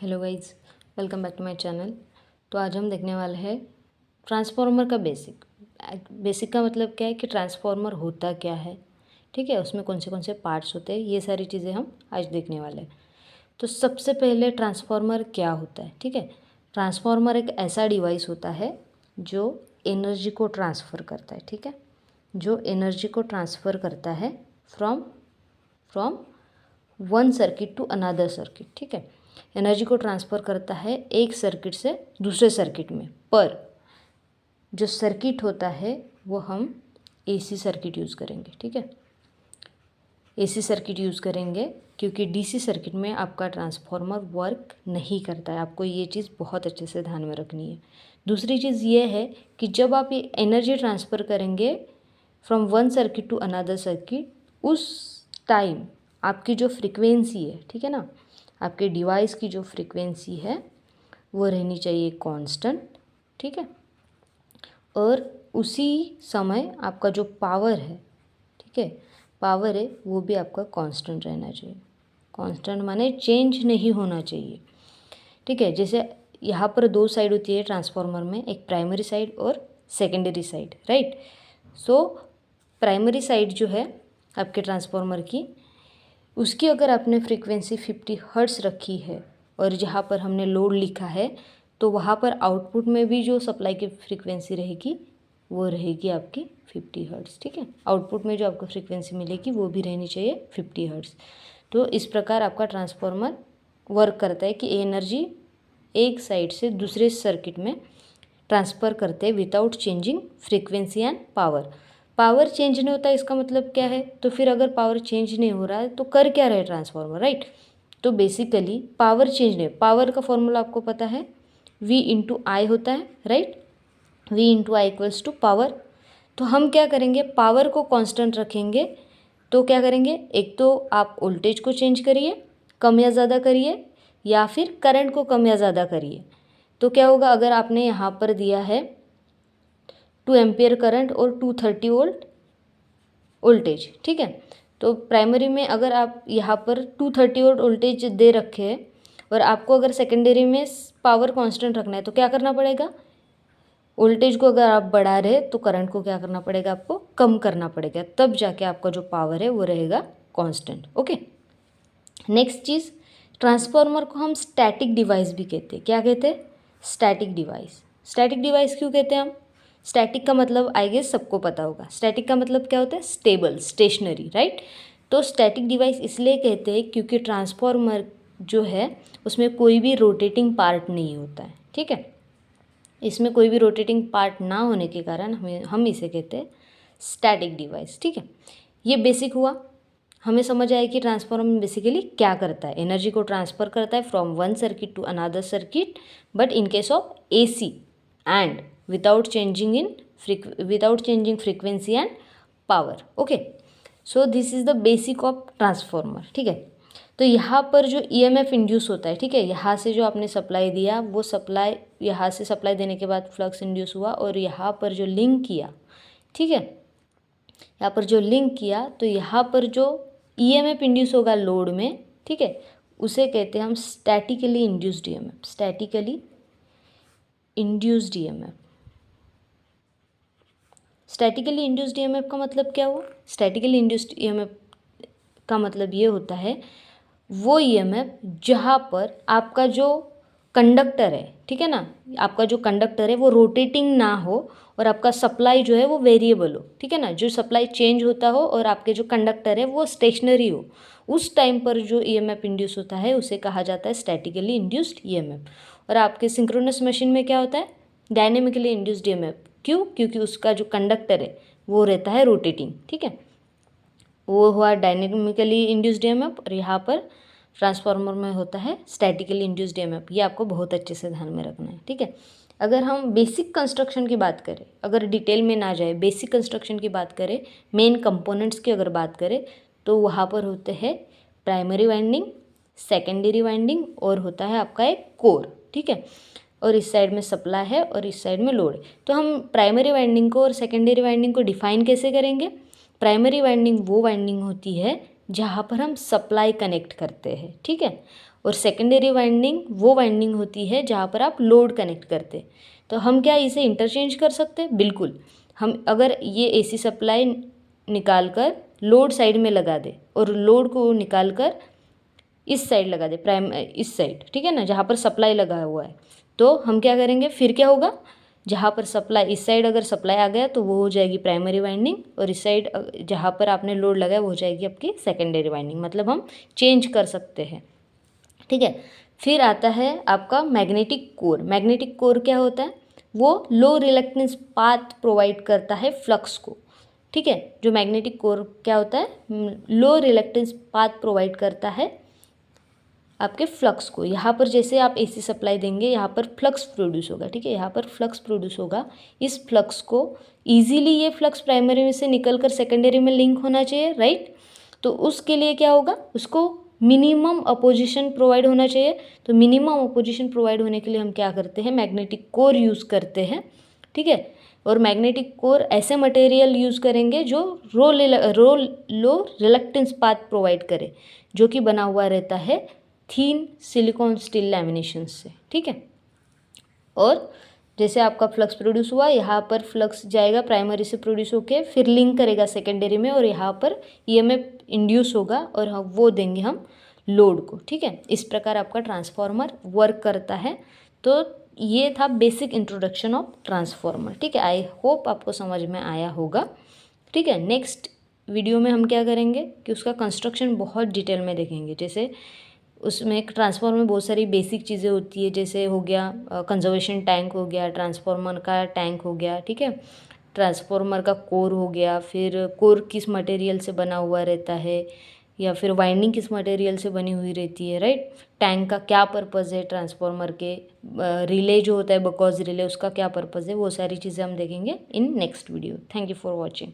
Hello guys, welcome back to my channel. तो आज हम देखने वाले हैं ट्रांसफार्मर का बेसिक का मतलब क्या है कि ट्रांसफार्मर होता क्या है, ठीक है, उसमें कौन से पार्ट्स होते हैं, ये सारी चीज़ें हम आज देखने वाले हैं। तो सबसे पहले ट्रांसफार्मर क्या होता है, ठीक है। ट्रांसफार्मर एक ऐसा डिवाइस होता है जो एनर्जी को ट्रांसफ़र करता है, ठीक है, जो एनर्जी को ट्रांसफ़र करता है from one circuit to another circuit, ठीक है। एनर्जी को ट्रांसफ़र करता है एक सर्किट से दूसरे सर्किट में, पर जो सर्किट होता है वो हम एसी सर्किट यूज़ करेंगे, ठीक है। एसी सर्किट यूज़ करेंगे क्योंकि डीसी सर्किट में आपका ट्रांसफार्मर वर्क नहीं करता है। आपको ये चीज़ बहुत अच्छे से ध्यान में रखनी है। दूसरी चीज़ ये है कि जब आप ये एनर्जी ट्रांसफ़र करेंगे from one circuit to another circuit, उस टाइम आपकी जो फ्रीक्वेंसी है, ठीक है ना, आपके डिवाइस की जो फ्रीक्वेंसी है वो रहनी चाहिए कांस्टेंट, ठीक है। और उसी समय आपका जो पावर है, ठीक है, पावर है वो भी आपका कांस्टेंट रहना चाहिए। कांस्टेंट माने चेंज नहीं होना चाहिए, ठीक है। जैसे यहाँ पर दो साइड होती है ट्रांसफार्मर में, एक प्राइमरी साइड और secondary side, right. So primary side जो है आपके ट्रांसफार्मर की, उसकी अगर आपने फ्रीक्वेंसी 50 हर्ट्ज़ रखी है और जहाँ पर हमने लोड लिखा है, तो वहाँ पर आउटपुट में भी जो सप्लाई की फ्रीक्वेंसी रहेगी वो रहेगी आपकी 50 हर्ट्ज़, ठीक है। आउटपुट में जो आपको फ्रीक्वेंसी मिलेगी वो भी रहनी चाहिए 50 हर्ट्ज़। तो इस प्रकार आपका ट्रांसफार्मर वर्क करता है कि एनर्जी एक साइड से दूसरे सर्किट में ट्रांसफ़र करते हैं without changing frequency and power change नहीं होता, इसका मतलब क्या है। तो फिर अगर पावर चेंज नहीं हो रहा है तो कर क्या रहे ट्रांसफार्मर, राइट। तो बेसिकली पावर चेंज नहीं, पावर का फॉर्मूला आपको पता है, V इंटू आई होता है, right. V into I equals to power. तो हम क्या करेंगे, पावर को कांस्टेंट रखेंगे। तो क्या करेंगे, एक तो आप वोल्टेज को चेंज करिए, कम या ज़्यादा करिए, या फिर करंट को कम या ज़्यादा करिए। तो क्या होगा, अगर आपने यहाँ पर दिया है 2 एम्पियर करंट और 230 वोल्ट वोल्टेज, ठीक है। तो प्राइमरी में अगर आप यहाँ पर 230 वोल्ट वोल्टेज दे रखे हैं और आपको अगर सेकेंडरी में पावर कांस्टेंट रखना है, तो क्या करना पड़ेगा, वोल्टेज को अगर आप बढ़ा रहे तो करंट को क्या करना पड़ेगा, आपको कम करना पड़ेगा, तब जाके आपका जो पावर है वो रहेगा कांस्टेंट, ओके। नेक्स्ट चीज़, ट्रांसफार्मर को हम स्टैटिक डिवाइस भी कहते हैं। क्या कहते हैं, स्टैटिक डिवाइस। स्टैटिक डिवाइस क्यों कहते हैं हम, स्टैटिक का मतलब आई गेस सबको पता होगा। स्टैटिक का मतलब क्या होता है, स्टेबल, स्टेशनरी, राइट। तो स्टैटिक डिवाइस इसलिए कहते हैं क्योंकि ट्रांसफार्मर जो है उसमें कोई भी रोटेटिंग पार्ट नहीं होता है, ठीक है। इसमें कोई भी रोटेटिंग पार्ट ना होने के कारण हम इसे कहते हैं स्टैटिक डिवाइस, ठीक है। ये बेसिक हुआ, हमें समझ आया कि ट्रांसफार्मर बेसिकली क्या करता है, एनर्जी को ट्रांसफ़र करता है from one circuit to another circuit, but in case of AC and without changing frequency and power, okay. So this is the basic of transformer, ठीक है। तो यहाँ पर जो ईएमएफ इंड्यूस होता है, ठीक है, यहाँ से जो आपने सप्लाई दिया, वो सप्लाई यहाँ से सप्लाई देने के बाद फ्लक्स इंड्यूस हुआ, और यहाँ पर जो लिंक किया, ठीक है, यहाँ पर जो लिंक किया, तो यहाँ पर जो ईएमएफ इंड्यूस होगा लोड में, ठीक है, उसे कहते हैं हम statically induced EMF. Statically induced EMF. Statically induced EMF का मतलब क्या हुआ, स्टैटिकली इंड्यूस्ड ईएमएफ का मतलब ये होता है वो ईएमएफ जहाँ पर आपका जो कंडक्टर है, ठीक है ना, आपका जो कंडक्टर है वो रोटेटिंग ना हो और आपका सप्लाई जो है वो वेरिएबल हो, ठीक है ना, जो सप्लाई चेंज होता हो और आपके जो कंडक्टर है वो स्टेशनरी हो, उस टाइम पर जो ईएमएफ इंड्यूस होता है उसे कहा जाता है स्टैटिकली इंड्यूस्ड ईएमएफ। और आपके सिंक्रोनस मशीन में क्या होता है, डायनेमिकली इंड्यूस्ड ईएमएफ। क्यों, क्योंकि उसका जो कंडक्टर है वो रहता है रोटेटिंग, ठीक है, वो हुआ डायनेमिकली इंड्यूस्ड ईएमएफ। और यहाँ पर ट्रांसफार्मर में होता है स्टैटिकली इंड्यूस्ड ईएमएफ। ये आपको बहुत अच्छे से ध्यान में रखना है, ठीक है। अगर हम बेसिक कंस्ट्रक्शन की बात करें, अगर डिटेल में ना जाए, बेसिक कंस्ट्रक्शन की बात करें, मेन कंपोनेंट्स की अगर बात करें, तो वहाँ पर होते हैं प्राइमरी वाइंडिंग, सेकेंडरी वाइंडिंग, और होता है आपका एक कोर, ठीक है। और इस साइड में सप्लाई है और इस साइड में लोड है। तो हम प्राइमरी वाइंडिंग को और सेकेंडरी वाइंडिंग को डिफाइन कैसे करेंगे, प्राइमरी वाइंडिंग वो वाइंडिंग होती है जहाँ पर हम सप्लाई कनेक्ट करते हैं, ठीक है। और सेकेंडरी वाइंडिंग वो वाइंडिंग होती है जहाँ पर आप लोड कनेक्ट करते हैं। तो हम क्या इसे इंटरचेंज कर सकते हैं? बिल्कुल। हम अगर ये एसी सप्लाई निकाल कर लोड साइड में लगा दे और लोड को निकाल कर इस साइड लगा दे, इस साइड, ठीक है ना, जहाँ पर सप्लाई लगा हुआ है, तो हम क्या करेंगे? फिर क्या होगा? जहाँ पर सप्लाई, इस साइड अगर सप्लाई आ गया तो वो हो जाएगी प्राइमरी वाइंडिंग, और इस साइड जहाँ पर आपने लोड लगाया वो हो जाएगी आपकी सेकेंडरी वाइंडिंग। मतलब हम चेंज कर सकते हैं, ठीक है। फिर आता है आपका मैग्नेटिक कोर। मैग्नेटिक कोर क्या होता है? वो लो रिलक्टेंस पाथ प्रोवाइड करता है फ्लक्स को, ठीक है। जो मैग्नेटिक कोर क्या होता है? लो रिलक्टेंस पाथ प्रोवाइड करता है आपके फ्लक्स को। यहाँ पर जैसे आप एसी सप्लाई देंगे, यहाँ पर फ्लक्स प्रोड्यूस होगा, ठीक है, यहाँ पर फ्लक्स प्रोड्यूस होगा। इस फ्लक्स को ईजिली ये फ्लक्स प्राइमरी में से निकल कर सेकेंडरी में लिंक होना चाहिए, राइट। तो उसके लिए क्या होगा? उसको मिनिमम अपोजिशन प्रोवाइड होना चाहिए। तो मिनिमम अपोजिशन प्रोवाइड होने के लिए हम क्या करते हैं? मैग्नेटिक कोर यूज़ करते हैं, ठीक है। और मैग्नेटिक कोर ऐसे मटेरियल यूज़ करेंगे जो लो रिलक्टेंस पाथ प्रोवाइड करे, जो कि बना हुआ रहता है थीन सिलिकॉन स्टील लैमिनेशन से, ठीक है। और जैसे आपका फ्लक्स प्रोड्यूस हुआ, यहाँ पर फ्लक्स जाएगा प्राइमरी से प्रोड्यूस होके, फिर लिंक करेगा सेकेंडरी में, और यहाँ पर ईएमएफ इंड्यूस होगा और वो देंगे हम लोड को, ठीक है। इस प्रकार आपका ट्रांसफार्मर वर्क करता है। तो ये था बेसिक इंट्रोडक्शन ऑफ ट्रांसफार्मर, ठीक है। आई होप आपको समझ में आया होगा, ठीक है। नेक्स्ट वीडियो में हम क्या करेंगे कि उसका कंस्ट्रक्शन बहुत डिटेल में देखेंगे। जैसे उसमें एक ट्रांसफार्मर में बहुत सारी बेसिक चीज़ें होती है, जैसे हो गया कंजर्वेशन टैंक हो गया, ट्रांसफार्मर का टैंक हो गया, ठीक है, ट्रांसफार्मर का कोर हो गया, फिर कोर किस मटेरियल से बना हुआ रहता है, या फिर वाइंडिंग किस मटेरियल से बनी हुई रहती है, राइट। टैंक का क्या पर्पज़ है, ट्रांसफार्मर के रिले जो होता है बकॉज रिले, उसका क्या पर्पज़ है, वो सारी चीज़ें हम देखेंगे in next video. Thank you for watching.